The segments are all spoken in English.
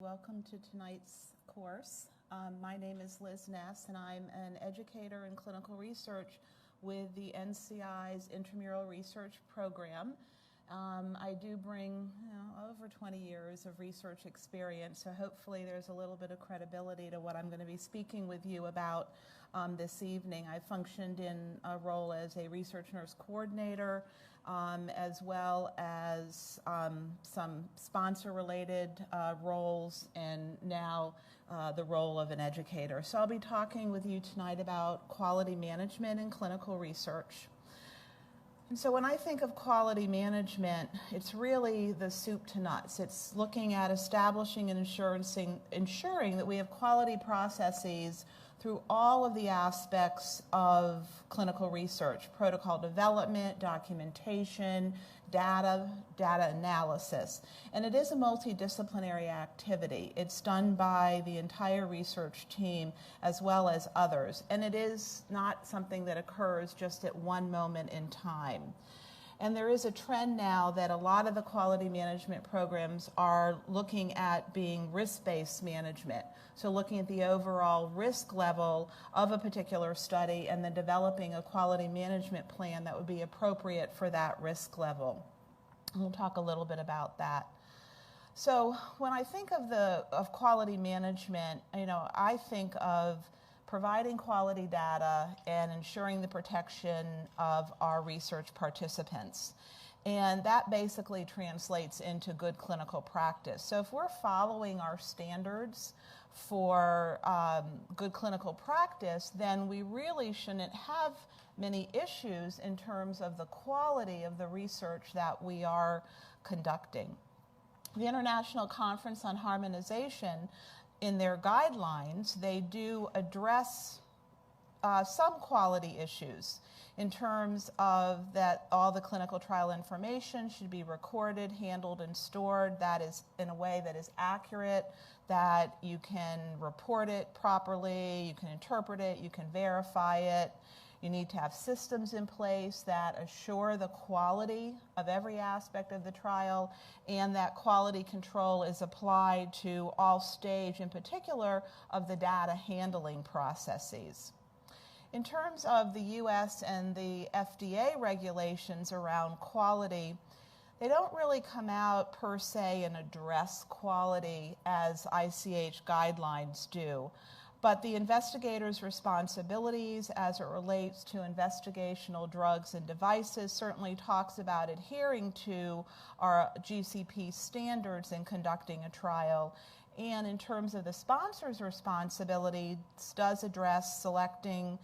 Welcome to tonight's course. My name is Liz Ness, and I'm an educator in clinical research with the NCI's Intramural Research Program. I do bring over 20 years of research experience, so hopefully there's a little bit of credibility to what I'm going to be speaking with you about this evening. I functioned in a role as a research nurse coordinator, as well as some sponsor-related roles, and now the role of an educator. So I'll be talking with you tonight about quality management in clinical research. And so when I think of quality management, it's really the soup to nuts. It's looking at establishing and ensuring that we have quality processes through all of the aspects of clinical research: protocol development, documentation, data analysis. And it is a multidisciplinary activity. It's done by the entire research team as well as others. And it is not something that occurs just at one moment in time. And there is a trend now that a lot of the quality management programs are looking at being risk-based management. So looking at the overall risk level of a particular study and then developing a quality management plan that would be appropriate for that risk level. We'll talk a little bit about that. So when I think of quality management, I think of providing quality data and ensuring the protection of our research participants. And that basically translates into good clinical practice. So if we're following our standards for good clinical practice, then we really shouldn't have many issues in terms of the quality of the research that we are conducting. The International Conference on Harmonization, in their guidelines, they do address some quality issues in terms of that all the clinical trial information should be recorded, handled, and stored. That is in a way that is accurate, that you can report it properly, you can interpret it, you can verify it. You need to have systems in place that assure the quality of every aspect of the trial, and that quality control is applied to all stage, in particular, of the data handling processes. In terms of the US and the FDA regulations around quality, they don't really come out per se and address quality as ICH guidelines do. But the investigator's responsibilities as it relates to investigational drugs and devices certainly talks about adhering to our GCP standards in conducting a trial. And in terms of the sponsor's responsibilities, does address selecting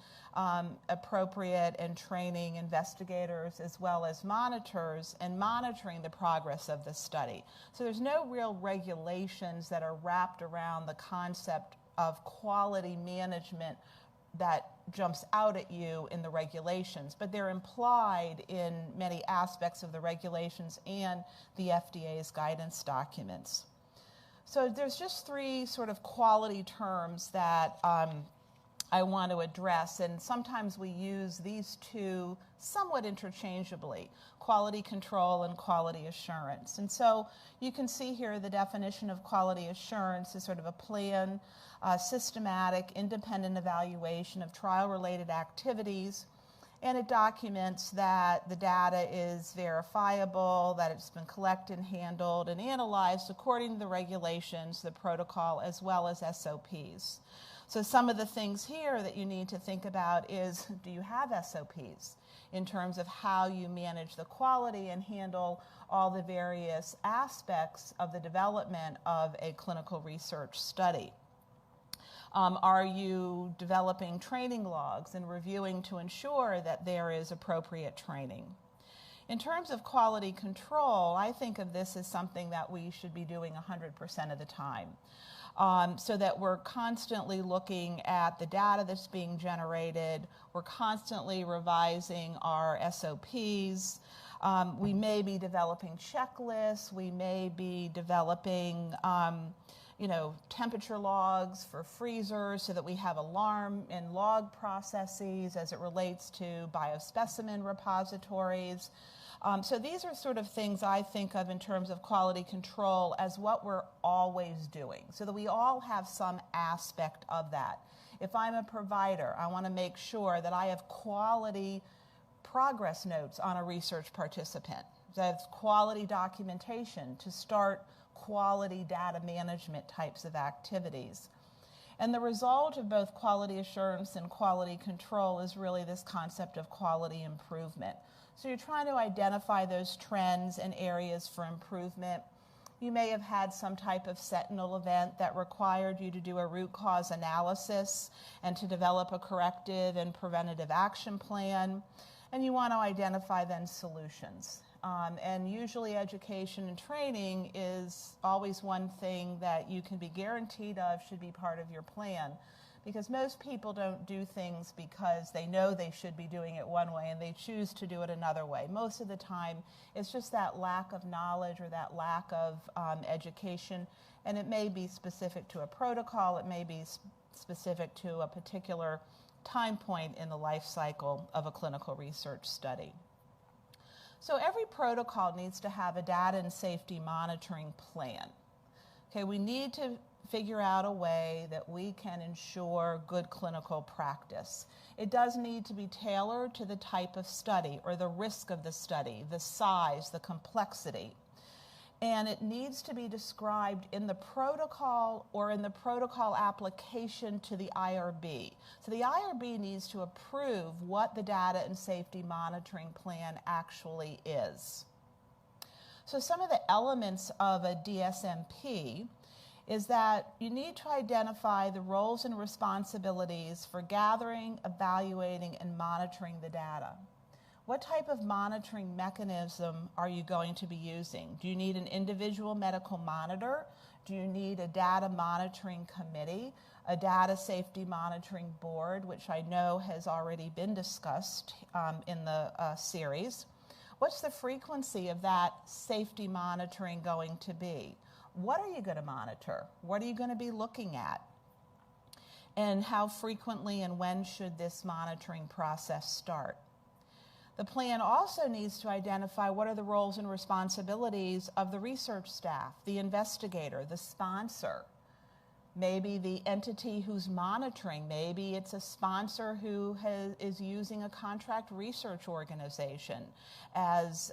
appropriate and training investigators as well as monitors and monitoring the progress of the study. So there's no real regulations that are wrapped around the concept of quality management that jumps out at you in the regulations, but they're implied in many aspects of the regulations and the FDA's guidance documents. So there's just three sort of quality terms that I want to address, and sometimes we use these two somewhat interchangeably: quality control and quality assurance. And so you can see here the definition of quality assurance is sort of a plan, systematic, independent evaluation of trial-related activities, and it documents that the data is verifiable, that it's been collected, handled, and analyzed according to the regulations, the protocol, as well as SOPs. So some of the things here that you need to think about is, do you have SOPs in terms of how you manage the quality and handle all the various aspects of the development of a clinical research study? Are you developing training logs and reviewing to ensure that there is appropriate training? In terms of quality control, I think of this as something that we should be doing 100% of the time. So that we're constantly looking at the data that's being generated, we're constantly revising our SOPs, we may be developing checklists, we may be developing temperature logs for freezers so that we have alarm and log processes as it relates to biospecimen repositories. So these are sort of things I think of in terms of quality control as what we're always doing, so that we all have some aspect of that. If I'm a provider, I want to make sure that I have quality progress notes on a research participant. That's quality documentation to start quality data management types of activities. And the result of both quality assurance and quality control is really this concept of quality improvement. So you're trying to identify those trends and areas for improvement. You may have had some type of sentinel event that required you to do a root cause analysis and to develop a corrective and preventative action plan. And you want to identify then solutions. And usually education and training is always one thing that you can be guaranteed of should be part of your plan, because most people don't do things because they know they should be doing it one way and they choose to do it another way. Most of the time it's just that lack of knowledge or that lack of education, and it may be specific to a protocol, it may be specific to a particular time point in the life cycle of a clinical research study. So every protocol needs to have a data and safety monitoring plan. Okay, we need to figure out a way that we can ensure good clinical practice. It does need to be tailored to the type of study or the risk of the study, the size, the complexity. And it needs to be described in the protocol or in the protocol application to the IRB. So the IRB needs to approve what the data and safety monitoring plan actually is. So some of the elements of a DSMP is that you need to identify the roles and responsibilities for gathering, evaluating, and monitoring the data. What type of monitoring mechanism are you going to be using? Do you need an individual medical monitor? Do you need a data monitoring committee, a data safety monitoring board, which I know has already been discussed in the series? What's the frequency of that safety monitoring going to be? What are you going to monitor? What are you going to be looking at? And how frequently and when should this monitoring process start? The plan also needs to identify what are the roles and responsibilities of the research staff, the investigator, the sponsor, maybe the entity who's monitoring. Maybe it's a sponsor who is using a contract research organization as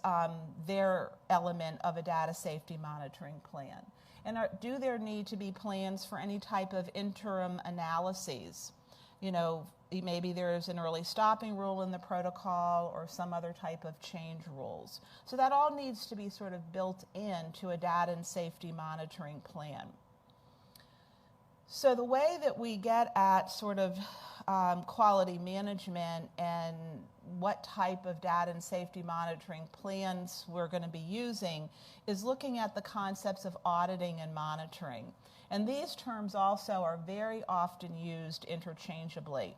their element of a data safety monitoring plan. And do there need to be plans for any type of interim analyses? You know, maybe there's an early stopping rule in the protocol or some other type of change rules. So that all needs to be sort of built into a data and safety monitoring plan. So the way that we get at sort of quality management and what type of data and safety monitoring plans we're going to be using is looking at the concepts of auditing and monitoring. And these terms also are very often used interchangeably.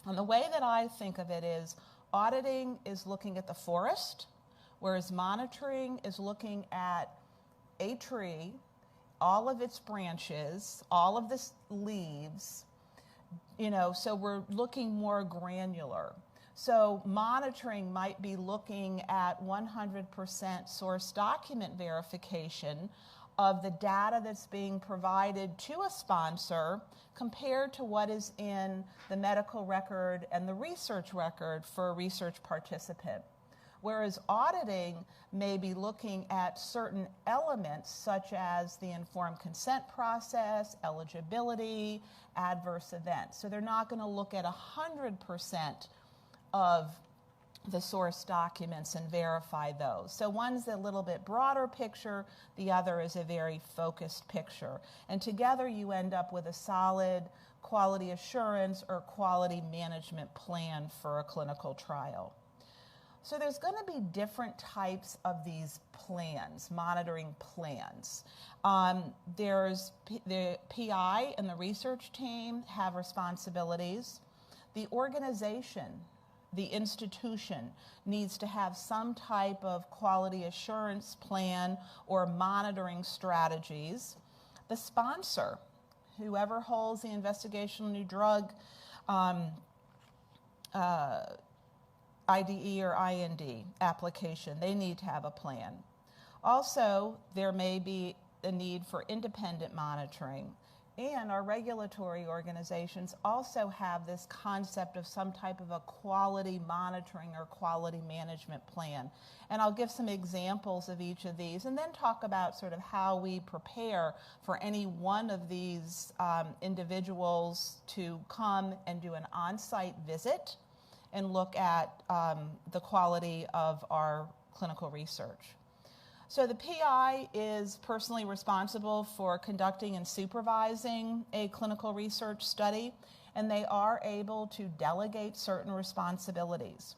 And the way that I think of it is auditing is looking at the forest, whereas monitoring is looking at a tree, all of its branches, all of the leaves, you know, so we're looking more granular. So monitoring might be looking at 100% source document verification of the data that's being provided to a sponsor compared to what is in the medical record and the research record for a research participant. Whereas auditing may be looking at certain elements such as the informed consent process, eligibility, adverse events. So they're not going to look at 100% of the source documents and verify those. So one's a little bit broader picture, the other is a very focused picture. And together you end up with a solid quality assurance or quality management plan for a clinical trial. So there's going to be different types of these plans, monitoring plans. There's the PI and the research team have responsibilities. The organization, the institution, needs to have some type of quality assurance plan or monitoring strategies. The sponsor, whoever holds the investigational new drug IDE or IND application. They need to have a plan. Also, there may be a need for independent monitoring. And our regulatory organizations also have this concept of some type of a quality monitoring or quality management plan. And I'll give some examples of each of these and then talk about sort of how we prepare for any one of these individuals to come and do an on-site visit and look at the quality of our clinical research. So the PI is personally responsible for conducting and supervising a clinical research study, and they are able to delegate certain responsibilities.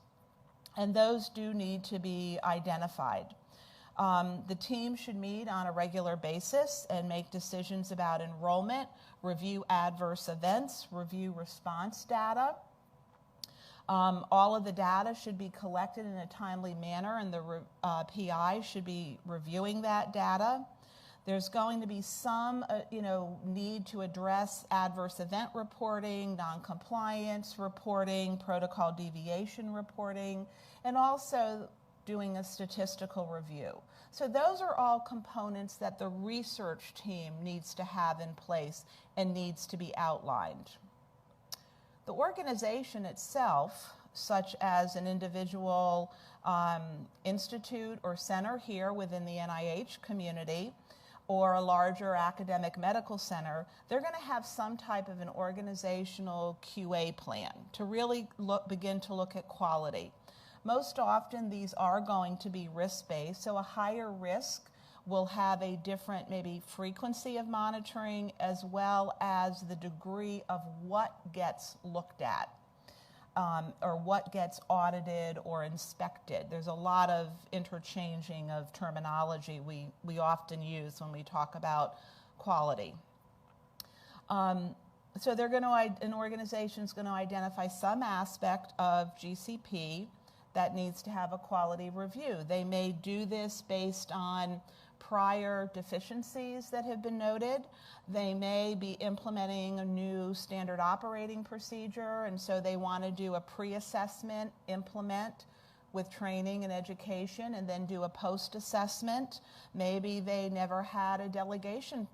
And those do need to be identified. The team should meet on a regular basis and make decisions about enrollment, review adverse events, review response data. All of the data should be collected in a timely manner, and the PI should be reviewing that data. There's going to be some need to address adverse event reporting, noncompliance reporting, protocol deviation reporting, and also doing a statistical review. So those are all components that the research team needs to have in place and needs to be outlined. The organization itself, such as an individual institute or center here within the NIH community, or a larger academic medical center, they're going to have some type of an organizational QA plan to really begin to look at quality. Most often these are going to be risk-based, so a higher risk will have a different maybe frequency of monitoring as well as the degree of what gets looked at or what gets audited or inspected. There's a lot of interchanging of terminology we often use when we talk about quality. So an organization's going to identify some aspect of GCP that needs to have a quality review. They may do this based on prior deficiencies that have been noted. They may be implementing a new standard operating procedure, and so they want to do a pre-assessment, implement with training and education, and then do a post-assessment. Maybe they never had a delegation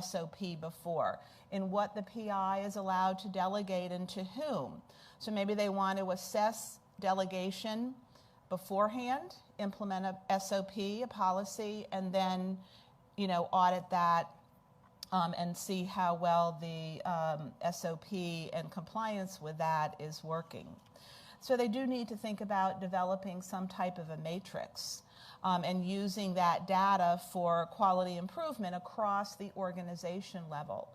SOP before, in what the PI is allowed to delegate and to whom. So maybe they want to assess delegation beforehand, implement a SOP, a policy, and then, audit that and see how well the SOP and compliance with that is working. So they do need to think about developing some type of a matrix and using that data for quality improvement across the organization level.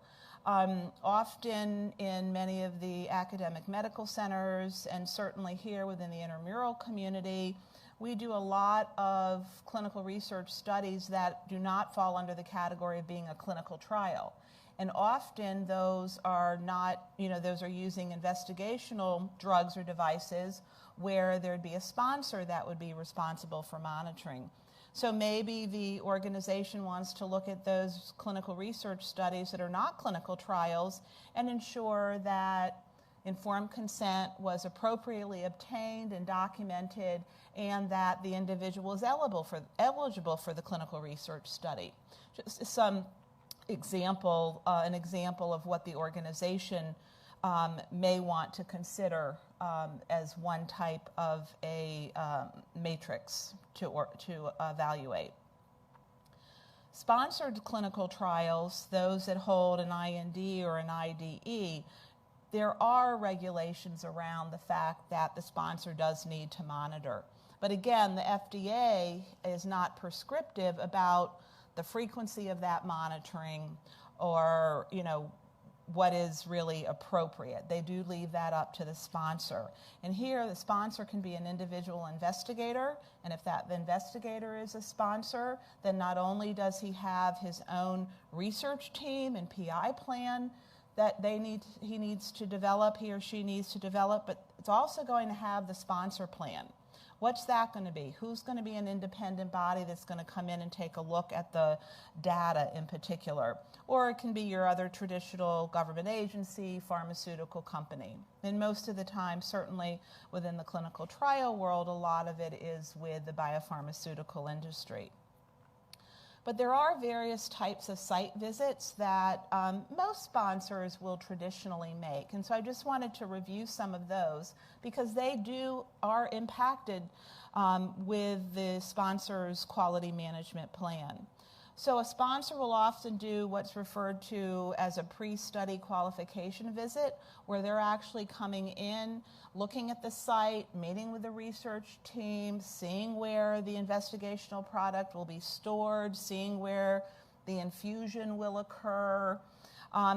Often in many of the academic medical centers, and certainly here within the intramural community, we do a lot of clinical research studies that do not fall under the category of being a clinical trial. And often those are not, those are using investigational drugs or devices where there'd be a sponsor that would be responsible for monitoring. So maybe the organization wants to look at those clinical research studies that are not clinical trials and ensure that informed consent was appropriately obtained and documented, and that the individual is eligible for the clinical research study. Just some example, an example of what the organization may want to consider as one type of a matrix to evaluate. Sponsored clinical trials, those that hold an IND or an IDE, there are regulations around the fact that the sponsor does need to monitor. But again, the FDA is not prescriptive about the frequency of that monitoring or, what is really appropriate. They do leave that up to the sponsor. And here, the sponsor can be an individual investigator, and if that investigator is a sponsor, then not only does he have his own research team and PI plan that he needs to develop, he or she needs to develop, but it's also going to have the sponsor plan, What's that going to be? Who's going to be an independent body that's going to come in and take a look at the data in particular? Or it can be your other traditional government agency, pharmaceutical company. And most of the time, certainly within the clinical trial world, a lot of it is with the biopharmaceutical industry. But there are various types of site visits that most sponsors will traditionally make. And so I just wanted to review some of those because they are impacted with the sponsor's quality management plan. So a sponsor will often do what's referred to as a pre-study qualification visit, where they're actually coming in, looking at the site, meeting with the research team, seeing where the investigational product will be stored, seeing where the infusion will occur.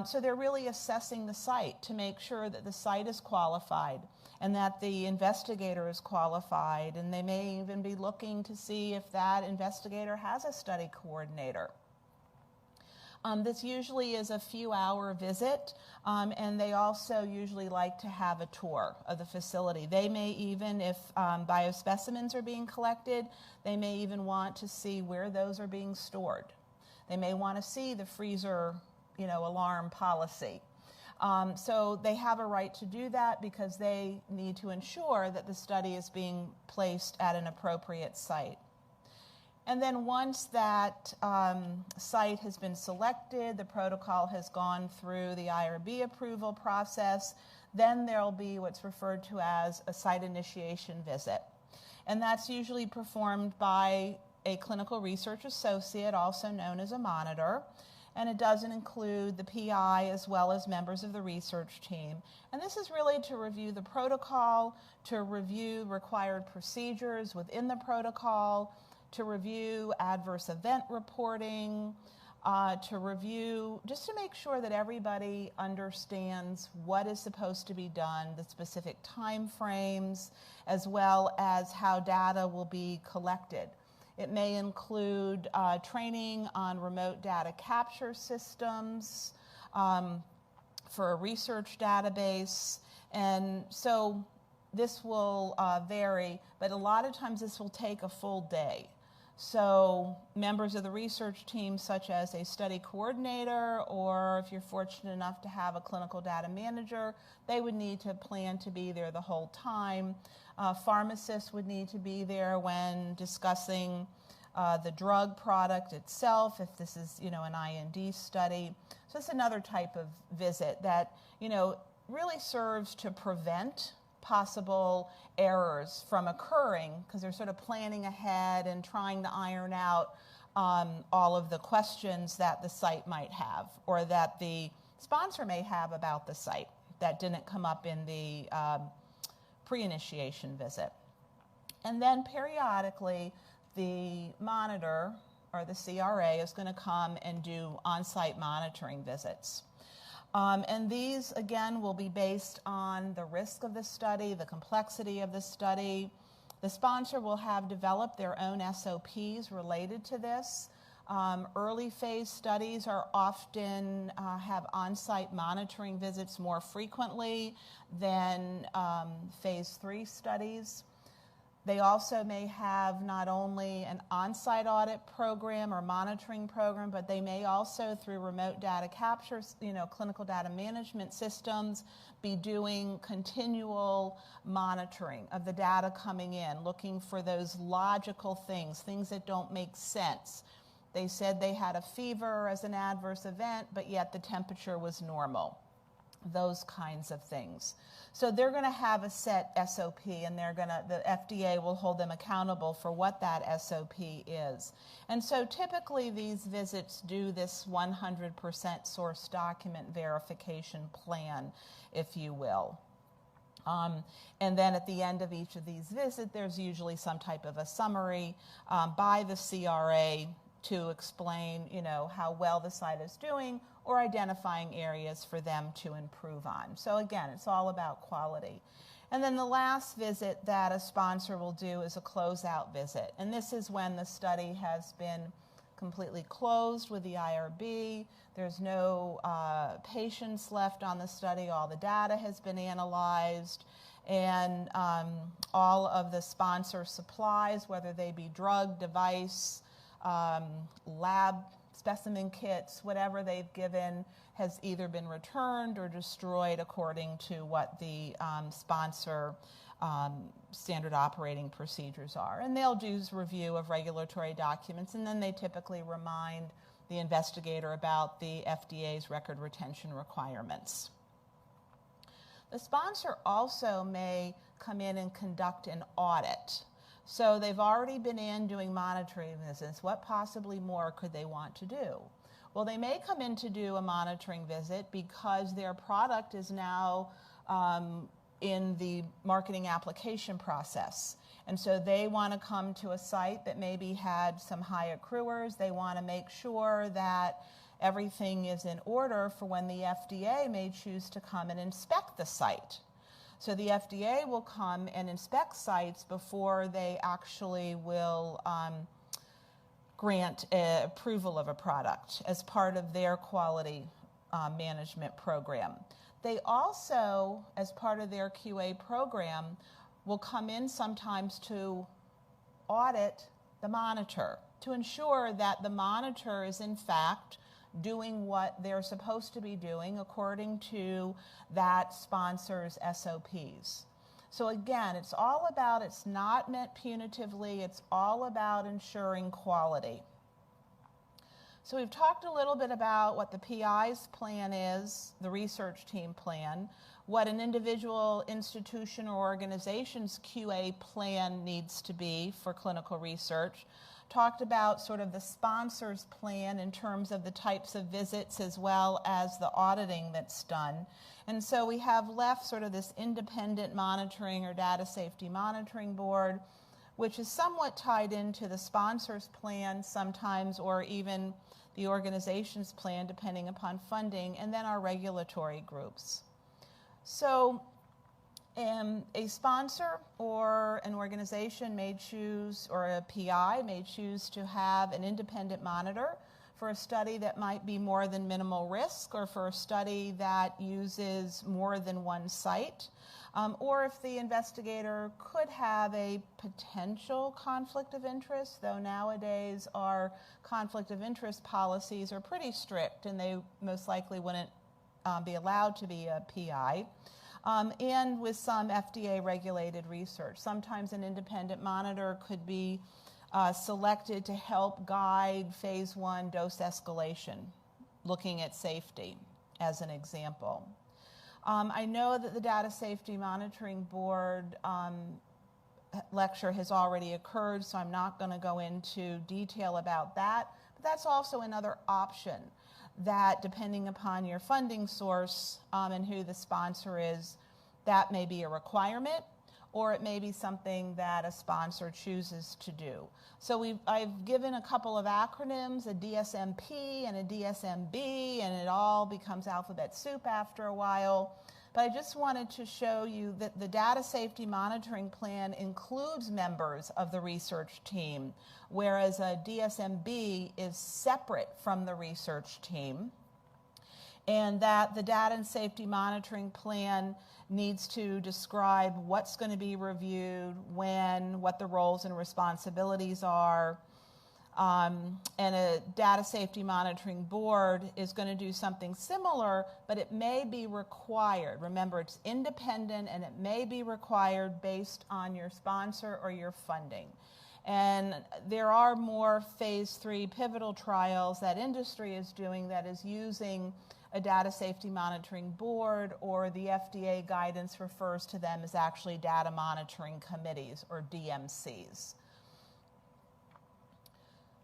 So they're really assessing the site to make sure that the site is qualified and that the investigator is qualified, and they may even be looking to see if that investigator has a study coordinator. This usually is a few-hour visit, and they also usually like to have a tour of the facility. They may even, if biospecimens are being collected, they may even want to see where those are being stored. They may want to see the freezer, alarm policy. So they have a right to do that because they need to ensure that the study is being placed at an appropriate site. And then once that site has been selected, the protocol has gone through the IRB approval process, then there'll be what's referred to as a site initiation visit. And that's usually performed by a clinical research associate, also known as a monitor. And it doesn't include the PI as well as members of the research team. And this is really to review the protocol, to review required procedures within the protocol, to review adverse event reporting, to review, just to make sure that everybody understands what is supposed to be done, the specific time frames, as well as how data will be collected. It may include training on remote data capture systems for a research database. And so this will vary, but a lot of times this will take a full day. So members of the research team, such as a study coordinator, or if you're fortunate enough to have a clinical data manager, they would need to plan to be there the whole time. Pharmacists would need to be there when discussing the drug product itself, if this is, an IND study. So it's another type of visit that, really serves to prevent possible errors from occurring because they're sort of planning ahead and trying to iron out all of the questions that the site might have or that the sponsor may have about the site that didn't come up in the pre-initiation visit. And then periodically, the monitor or the CRA is going to come and do on-site monitoring visits. And these, again, will be based on the risk of the study, the complexity of the study. The sponsor will have developed their own SOPs related to this. Early phase studies are often have on-site monitoring visits more frequently than phase 3 studies. They also may have not only an on-site audit program or monitoring program, but they may also, through remote data capture, clinical data management systems, be doing continual monitoring of the data coming in, looking for those logical things that don't make sense. They said they had a fever as an adverse event, but yet the temperature was normal. Those kinds of things. So they're going to have a set SOP, and the FDA will hold them accountable for what that SOP is. And so typically these visits do this 100% source document verification plan, if you will. And then at the end of each of these visits, there's usually some type of a summary by the CRA to explain, how well the site is doing or identifying areas for them to improve on. So again, it's all about quality. And then the last visit that a sponsor will do is a closeout visit. And this is when the study has been completely closed with the IRB. There's no patients left on the study. All the data has been analyzed. and all of the sponsor supplies, whether they be drug, device, lab specimen kits, whatever they've given has either been returned or destroyed according to what the sponsor standard operating procedures are. And they'll do review of regulatory documents, and then they typically remind the investigator about the FDA's record retention requirements. The sponsor also may come in and conduct an audit. So they've already been in doing monitoring visits. What possibly more could they want to do? Well, they may come in to do a monitoring visit because their product is now in the marketing application process. And so they want to come to a site that maybe had some high accruers. They want to make sure that everything is in order for when the FDA may choose to come and inspect the site. So the FDA will come and inspect sites before they actually will grant approval of a product as part of their quality management program. They also, as part of their QA program, will come in sometimes to audit the monitor to ensure that the monitor is in fact doing what they're supposed to be doing according to that sponsor's SOPs. So again, it's all about, it's not meant punitively, it's all about ensuring quality. So we've talked a little bit about what the PI's plan is, the research team plan, what an individual institution or organization's QA plan needs to be for clinical research, talked about sort of the sponsor's plan in terms of the types of visits as well as the auditing that's done. And so we have left sort of this independent monitoring or data safety monitoring board, which is somewhat tied into the sponsor's plan sometimes, or even the organization's plan depending upon funding, and then our regulatory groups. So a sponsor or an organization may choose, or a PI may choose to have an independent monitor for a study that might be more than minimal risk, or for a study that uses more than one site, or if the investigator could have a potential conflict of interest, though nowadays our conflict of interest policies are pretty strict and they most likely wouldn't be allowed to be a PI. And with some FDA-regulated research. Sometimes an independent monitor could be selected to help guide phase 1 dose escalation, looking at safety as an example. I know that the Data Safety Monitoring Board lecture has already occurred, so I'm not going to go into detail about that, but that's also another option that, depending upon your funding source and who the sponsor is, that may be a requirement, or it may be something that a sponsor chooses to do. So I've given a couple of acronyms, a DSMP and a DSMB, and it all becomes alphabet soup after a while. But I just wanted to show you that the Data Safety Monitoring Plan includes members of the research team, whereas a DSMB is separate from the research team, and that the Data and Safety Monitoring Plan needs to describe what's going to be reviewed, when, what the roles and responsibilities are, and a Data Safety Monitoring Board is going to do something similar, but it may be required. Remember, it's independent and it may be required based on your sponsor or your funding. And there are more phase 3 pivotal trials that industry is doing that is using a Data Safety Monitoring Board, or the FDA guidance refers to them as actually data monitoring committees, or DMCs.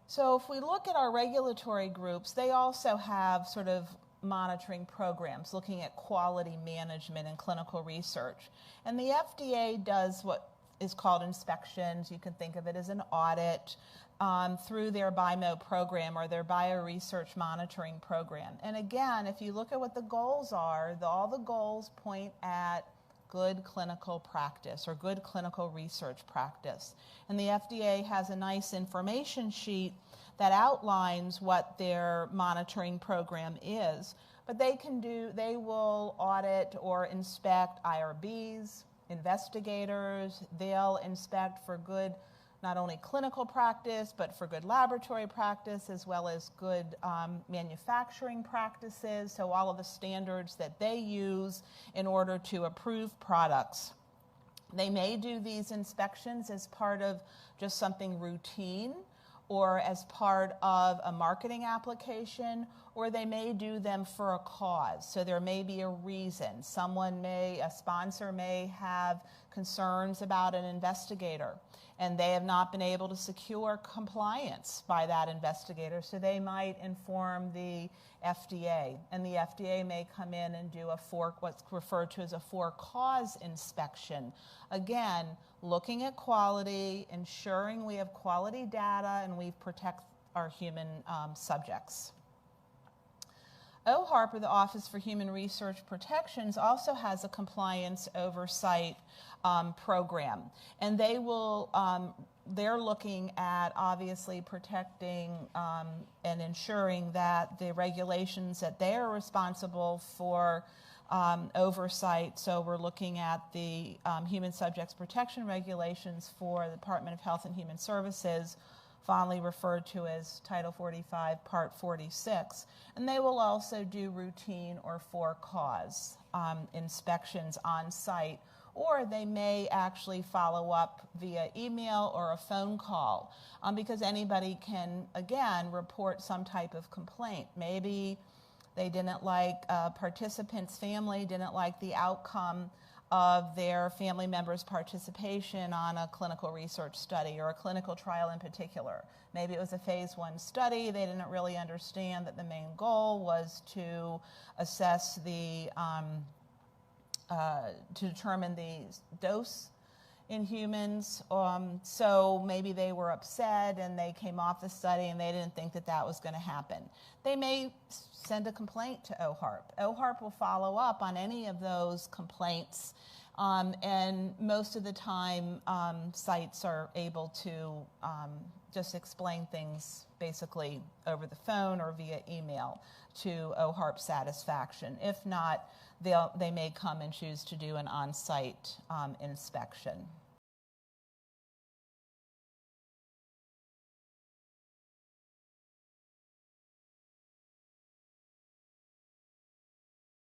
So if we look at our regulatory groups, they also have sort of monitoring programs looking at quality management and clinical research. And the FDA does what is called inspections. You can think of it as an audit through their BIMO program, or their bioresearch monitoring program. And again, if you look at what the goals are, all the goals point at good clinical practice or good clinical research practice. And the FDA has a nice information sheet that outlines what their monitoring program is. But they will audit or inspect IRBs, investigators. They'll inspect for good not only clinical practice, but for good laboratory practice, as well as good manufacturing practices, so all of the standards that they use in order to approve products. They may do these inspections as part of just something routine, or as part of a marketing application, or they may do them for a cause. So there may be a reason. A sponsor may have concerns about an investigator, and they have not been able to secure compliance by that investigator, so they might inform the FDA, and the FDA may come in and do what's referred to as a for-cause inspection. Again, looking at quality, ensuring we have quality data, and we protect our human subjects. OHRP, or the Office for Human Research Protections, also has a compliance oversight program, and they're looking at obviously protecting and ensuring that the regulations that they are responsible for oversight. So we're looking at the Human Subjects Protection Regulations for the Department of Health and Human Services, fondly referred to as Title 45, Part 46. And they will also do routine or for-cause inspections on site, or they may actually follow up via email or a phone call, because anybody can, again, report some type of complaint. Maybe they didn't like a participant's family, didn't like the outcome of their family member's participation on a clinical research study or a clinical trial in particular. Maybe it was a phase 1 study. They didn't really understand that the main goal was to assess to determine the dose in humans. So maybe they were upset and they came off the study and they didn't think that that was going to happen. They may send a complaint to OHRP. OHRP will follow up on any of those complaints, and most of the time sites are able to just explain things basically over the phone or via email to OHRP satisfaction. If not, they may come and choose to do an on-site inspection.